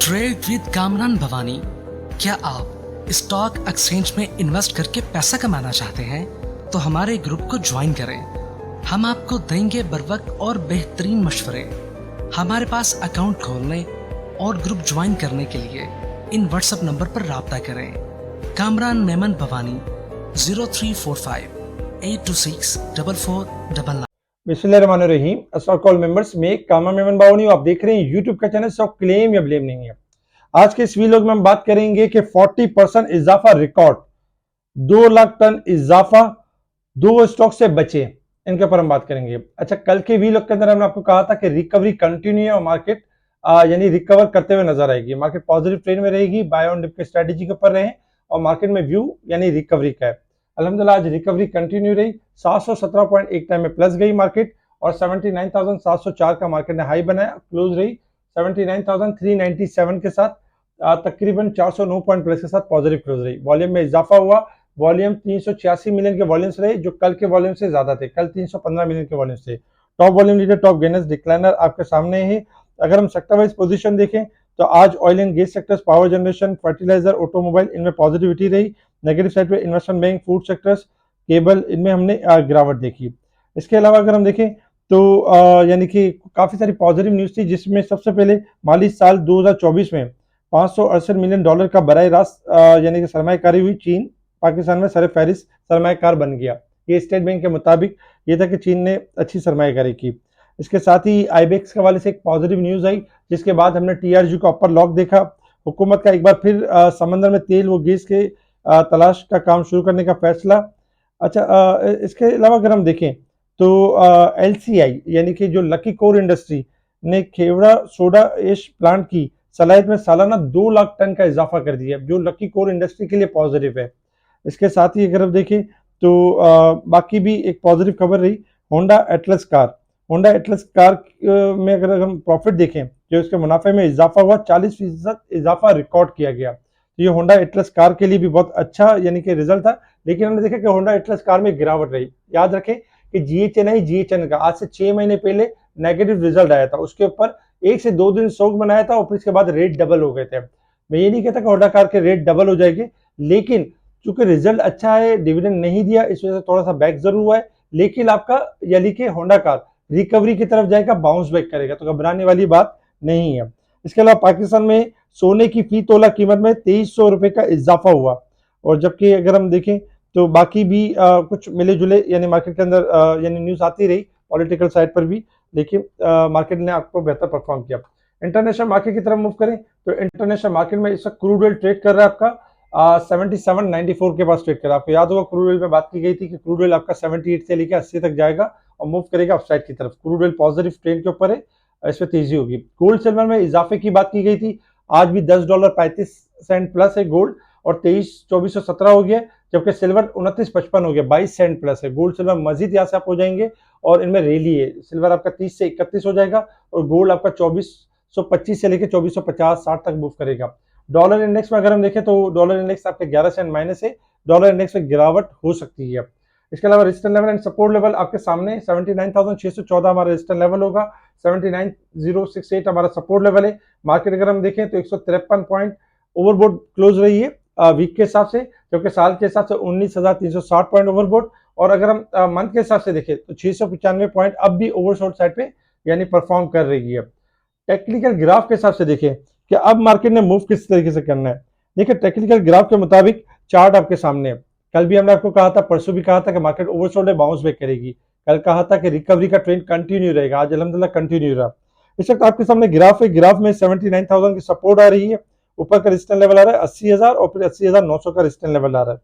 Trade with Kamran Bhavani. क्या आप stock exchange में इन्वेस्ट करके पैसा कमाना चाहते हैं तो हमारे ग्रुप को ज्वाइन करें। हम आपको देंगे बर वक्त और बेहतरीन मशवरे। हमारे पास अकाउंट खोलने और ग्रुप ज्वाइन करने के लिए इन व्हाट्सएप नंबर पर राब्ता करें। कामरान मेमन भवानी 0345 826 4499। बिस्मिल्लाहिर्रहमानिर्रहीम। स्टॉक कॉल मेंबर्स में कामरान मेमन भवानी, आप देख रहे हैं यूट्यूब का चैनल स्टॉक क्लेम या ब्लेम नहीं है। आज के इस वीडियो में हम बात करेंगे कि 40% इजाफा रिकॉर्ड, 2 लाख टन इजाफा, दो स्टॉक से बचे, इनके ऊपर हम बात करेंगे। अच्छा, कल के वीडियो के अंदर हमने आपको कहा था कि रिकवरी कंटिन्यू है और मार्केट यानी रिकवर करते हुए नजर आएगी। मार्केट पॉजिटिव ट्रेंड में रहेगी, बाय ऑन डिप की स्ट्रेटेजी के ऊपर रहे और मार्केट में व्यू यानी रिकवरी का है। अल्हम्दुलिल्लाह आज रिकवरी कंटिन्यू रही। 717.1 टाइम में प्लस गई मार्केट और 79,704 का मार्केट ने हाई बनाया। क्लोज रही 79,397 के साथ, तकरीबन 409 पॉइंट प्लस के साथ पॉजिटिव क्लोज रही। वॉल्यूम में इजाफा हुआ। वॉल्यूम 386 मिलियन के वॉल्यूम्स रहे, जो कल के वॉल्यूम से ज्यादा थे। कल 315 मिलियन के वॉल्यूम्स थे। Top volume leader, top gainers, decliner आपके सामने है। अगर हम सेक्टर वाइज पोजीशन देखें तो आज oil and gas sectors, power generation, fertiliser, automobile, इनमें पॉजिटिविटी रही। नेगेटिव साइड पे investment bank, food sectors, cable, इनमें हमने गिरावट देखी। इसके अलावा अगर हम देखें तो यानी कि काफी सारी पॉजिटिव न्यूज थी, जिसमें सबसे पहले माली साल 2024 में $568 मिलियन का बराह रास्त यानी कि सरमायाकारी हुई। चीन पाकिस्तान में सर फहरिस्त सरमायाकार बन गया। ये स्टेट बैंक के मुताबिक ये था कि चीन ने अच्छी सरमायाकारी की। इसके साथ ही आईबेक्स के हवाले से एक पॉजिटिव न्यूज आई, जिसके बाद हमने टीआरजी का अपर लॉक देखा। हुकूमत का एक बार फिर समंदर में तेल व गैस के तलाश का काम शुरू करने का फैसला। अच्छा, इसके अलावा अगर हम देखें तो एलसीआई यानी कि जो लकी कोर इंडस्ट्री ने खेवड़ा सोडा एश प्लांट की सलाहियत में सालाना 2 लाख टन का इजाफा कर दिया, जो लकी कोर इंडस्ट्री के लिए पॉजिटिव है। इसके साथ ही अगर हम देखें तो बाकी भी एक पॉजिटिव खबर रही, Honda Atlas car. Honda Atlas car में अगर हम प्रॉफिट देखें, जो इसके मुनाफे में इजाफा हुआ, 40% इजाफा रिकॉर्ड किया गया। तो ये होंडा एटलस कार के लिए भी बहुत अच्छा यानी कि रिजल्ट था। लेकिन हमने देखा कि होंडा एटलस कार में गिरावट रही। याद रखें कि जीएचएन का आज से 6 महीने पहले नेगेटिव रिजल्ट आया था, उसके ऊपर 1 से 2 दिन शोक बनाया था और फिर इसके बाद रेट डबल हो गए थे। मैं ये नहीं कहता कि होंडा कार के रेट डबल हो जाएंगे, लेकिन चूंकि रिजल्ट अच्छा है, डिविडेंड नहीं दिया, इस वजह से थोड़ा सा बैक जरूर हुआ है। लेकिन आपका यानी कि होंडा कार रिकवरी की तरफ जाएगा, बाउंस बैक करेगा, तो घबराने वाली बात नहीं है। इसके अलावा पाकिस्तान में सोने की फी तोला कीमत में 2300 रुपए का इजाफा हुआ। और जबकि अगर हम देखें तो बाकी भी कुछ मिले जुले यानी मार्केट के अंदर यानी न्यूज आती रही पॉलिटिकल साइड पर भी, लेकिन मार्केट ने आपको बेहतर परफॉर्म किया। इंटरनेशनल मार्केट की तरफ मूव करें तो इंटरनेशनल मार्केट में इस वक्त क्रूड ऑयल ट्रेड कर रहा है आपका 77.94 के पास ट्रेड कर रहा है। आपको याद होगा क्रूड ऑयल में बात की गई थी कि क्रूड ऑयल आपका 78 से लेकर 80 तक जाएगा और मूव करेगा अपसाइड की तरफ। क्रूड ऑयल पॉजिटिव ट्रेंड के ऊपर है, इसमें तेजी होगी। गोल्ड सिल्वर में इजाफे की बात की गई थी, आज भी $10.35 प्लस है गोल्ड और 23,2417 हो गया, जबकि सिल्वर 29.55 हो गया, 22 सेंट प्लस है। गोल्ड सिल्वर मजीद यहाँ से आप हो जाएंगे और इनमें रैली है। सिल्वर आपका 30 से 31 हो जाएगा और गोल्ड आपका 2425 से लेकर 2450-60 तक मूव करेगा। डॉलर इंडेक्स में अगर हम देखें तो डॉलर इंडेक्स आपके 11 सेंट माइनस है। डॉलर इंडेक्स में गिरावट हो सकती है। इसके अलावा resistance level and support level आपके सामने 79,614 हमारा रेजिस्टेंस लेवल होगा, 79,068 हमारा सपोर्ट लेवल है। मार्केट अगर हम देखें तो 153 पॉइंट ओवरबोट क्लोज रही है वीक के हिसाब से, जबकि साल के हिसाब से 19,360 पॉइंट ओवरबोट। और अगर हम मंथ के हिसाब से देखें तो 695 पॉइंट अब भी ओवरशॉट साइड पे यानी परफॉर्म कर रही है। टेक्निकल ग्राफ के हिसाब से देखें कि अब मार्केट ने मूव किस तरीके से करना है। देखिए टेक्निकल ग्राफ के मुताबिक चार्ट आपके सामने है। कल भी हमने आपको कहा था, परसों भी कहा था कि मार्केट ओवरसोल्ड है, बाउंस बैक करेगी। कल कहा था कि रिकवरी का ट्रेंड कंटिन्यू रहेगा, आज अल्हम्दुलिल्लाह कंटिन्यू रहा। इस वक्त आपके सामने ग्राफ है, ग्राफ में 79,000 की सपोर्ट आ रही है, ऊपर का रेजिस्टेंस लेवल आ रहा है 80,000 और फिर 80,900 का रेजिस्टेंस लेवल आ रहा है।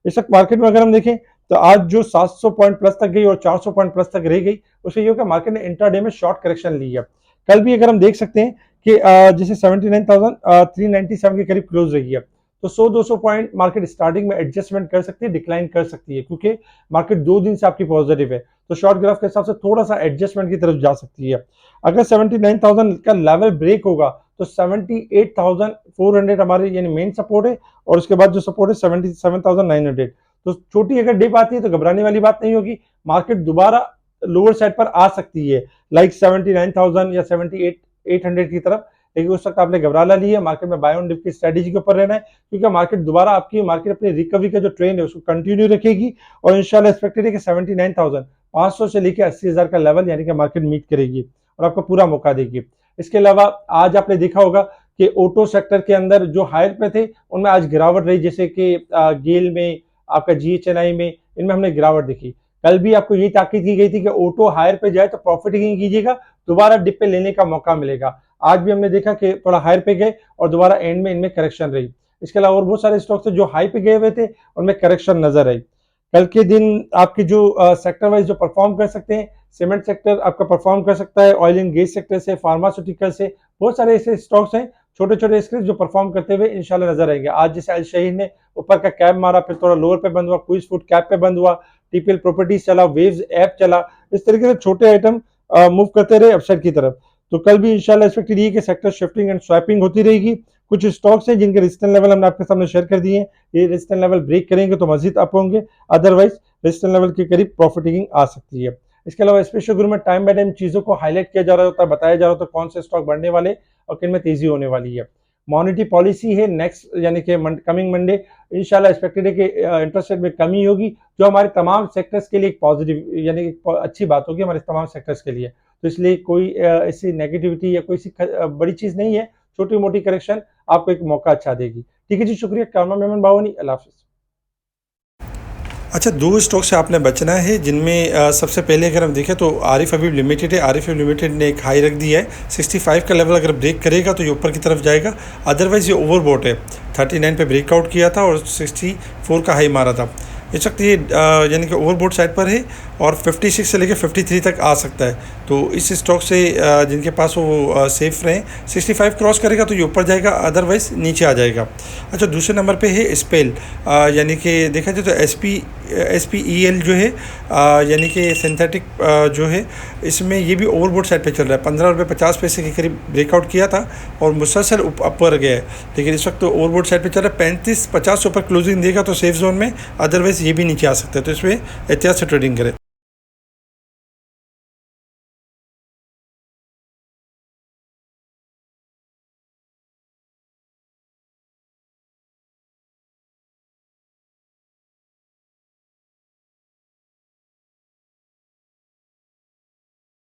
इस वक्त मार्केट में अगर हम देखें तो आज जो 700 पॉइंट प्लस तक गई और 400 पॉइंट प्लस तक रह गई, उससे ये होगा मार्केट ने इंट्राडे में शॉर्ट करेक्शन ली है। कल भी अगर हम देख सकते हैं कि जैसे 79,397 के करीब क्लोज रही है, तो 100-200 पॉइंट मार्केट स्टार्टिंग में एडजस्टमेंट कर सकती है, डिक्लाइन कर सकती है, क्योंकि मार्केट 2 दिन से आपकी पॉजिटिव है, तो शॉर्ट ग्राफ के हिसाब से थोड़ा सा एडजस्टमेंट की तरफ जा सकती है। अगर 79,000 का लेवल ब्रेक होगा तो 78,400 हमारे यानी मेन सपोर्ट है और उसके बाद जो सपोर्ट है 77,900। तो छोटी अगर डिप आती है तो घबराने वाली बात नहीं होगी, मार्केट दोबारा लोअर साइड पर आ सकती है, लाइक 79,000 या 78,800 की तरफ लेकिन उस वक्त आपने घबराना नहीं है, मार्केट में बाय ऑन डिप की स्ट्रेटेजी के ऊपर रहना है, क्योंकि मार्केट दोबारा आपकी मार्केट अपनी रिकवरी का जो ट्रेंड है उसको कंटिन्यू रखेगी और इंशाल्लाह एक्सपेक्टेड है कि 79,500 से लेकर 80,000 का लेवल यानी कि मार्केट मीट करेगी और आपको पूरा मौका देगी। इसके अलावा आज आपने देखा होगा कि ऑटो सेक्टर के अंदर जो हायर पे थे उनमें आज गिरावट रही, जैसे कि गेल में, आपका GHNI में, इनमें हमने गिरावट देखी। कल भी आपको यही ताकीद की गई थी कि ऑटो हायर पे जाए तो प्रॉफिटिंग कीजिएगा, दोबारा डिप पे लेने का मौका मिलेगा। आज भी हमने देखा कि थोड़ा हायर पे गए और दोबारा एंड में इनमें करेक्शन रही। इसके अलावा और बहुत सारे स्टॉक्स थे जो हाई पे गए हुए थे, उनमें करेक्शन नजर आई। कल के दिन आपके जो सेक्टर वाइज जो परफॉर्म कर सकते हैं, सीमेंट सेक्टर आपका परफॉर्म कर सकता है, ऑयल एंड गैस सेक्टर से, फार्मास्यूटिकल से, बहुत सारे ऐसे स्टॉक्स हैं छोटे छोटे स्क्रिप्ट जो परफॉर्म करते हुए इंशाल्लाह नजर आएंगे। आज जैसे अल शहीद ने ऊपर का कैप मारा, फिर थोड़ा लोअर पे बंद हुआ, क्विज फूड कैप पे बंद हुआ, TPL प्रॉपर्टीज चला, वेव्स ऐप चला, इस तरीके से छोटे आइटम मूव करते रहे अपसाइड की तरफ। तो कल भी इंशाल्लाह एक्सपेक्टेड है कि सेक्टर शिफ्टिंग एंड स्वैपिंग होती रहेगी। कुछ स्टॉक्स हैं जिनके रेजिस्टेंस लेवल हमने आपके सामने शेयर कर दिए हैं, ये रेजिस्टेंस लेवल ब्रेक करेंगे तो मजीद अप होंगे, अदरवाइज रेजिस्टेंस लेवल के करीब प्रॉफिटिंग आ सकती है। इसके अलावा स्पेशल ग्रुप में टाइम बाय टाइम चीजों को हाईलाइट किया जा रहा होता है, बताया जा रहा होता है कौन से स्टॉक बढ़ने वाले और किन में तेजी होने वाली है। मॉनेटरी पॉलिसी है नेक्स्ट यानी कि कमिंग मंडे, इंशाल्लाह एक्सपेक्टेड है कि इंटरेस्ट रेट में कमी होगी, जो हमारे तमाम सेक्टर्स के लिए एक पॉजिटिव यानी एक अच्छी बात होगी हमारे तमाम सेक्टर्स के लिए। तो इसलिए कोई ऐसी नेगेटिविटी या कोई सी बड़ी चीज नहीं है, छोटी मोटी करेक्शन आपको एक मौका अच्छा देगी। ठीक है जी, शुक्रिया। कामा मेमन बावनी, अल्लाह हाफिज़। अच्छा, दो स्टॉक से आपने बचना है जिनमें सबसे पहले अगर हम देखें तो आरिफ हबीब लिमिटेड है। आरिफ हबीब लिमिटेड ने एक हाई रख दिया है, 65 का लेवल अगर ब्रेक करेगा तो ये ऊपर की तरफ जाएगा, अदरवाइज़ ये ओवरबॉट है। 39 पे ब्रेकआउट किया था और 64 का हाई मारा था। इस वक्त ये यानी कि ओवरबॉट साइड पर है और 56 से लेकर 53 तक आ सकता है। तो इस स्टॉक से जिनके पास वो सेफ रहें, 65 क्रॉस करेगा तो ये ऊपर जाएगा, अदरवाइज़ नीचे आ जाएगा। अच्छा, दूसरे नंबर पे है स्पेल, यानी कि देखा जाए तो SPEL जो है यानी कि सिंथेटिक जो है, इसमें ये भी ओवरबॉट साइड पे चल रहा है। 15 रुपये 50 पैसे के करीब ब्रेकआउट किया था और मुसलसल ऊपर गया है, लेकिन इस वक्त तो ओवरबॉट साइड पे चल रहा है। 35-50 से ऊपर क्लोजिंग देगा तो सेफ जोन में, अदरवाइज़ ये भी नीचे आ सकता है। तो इसमें एहतियात से ट्रेडिंग करें।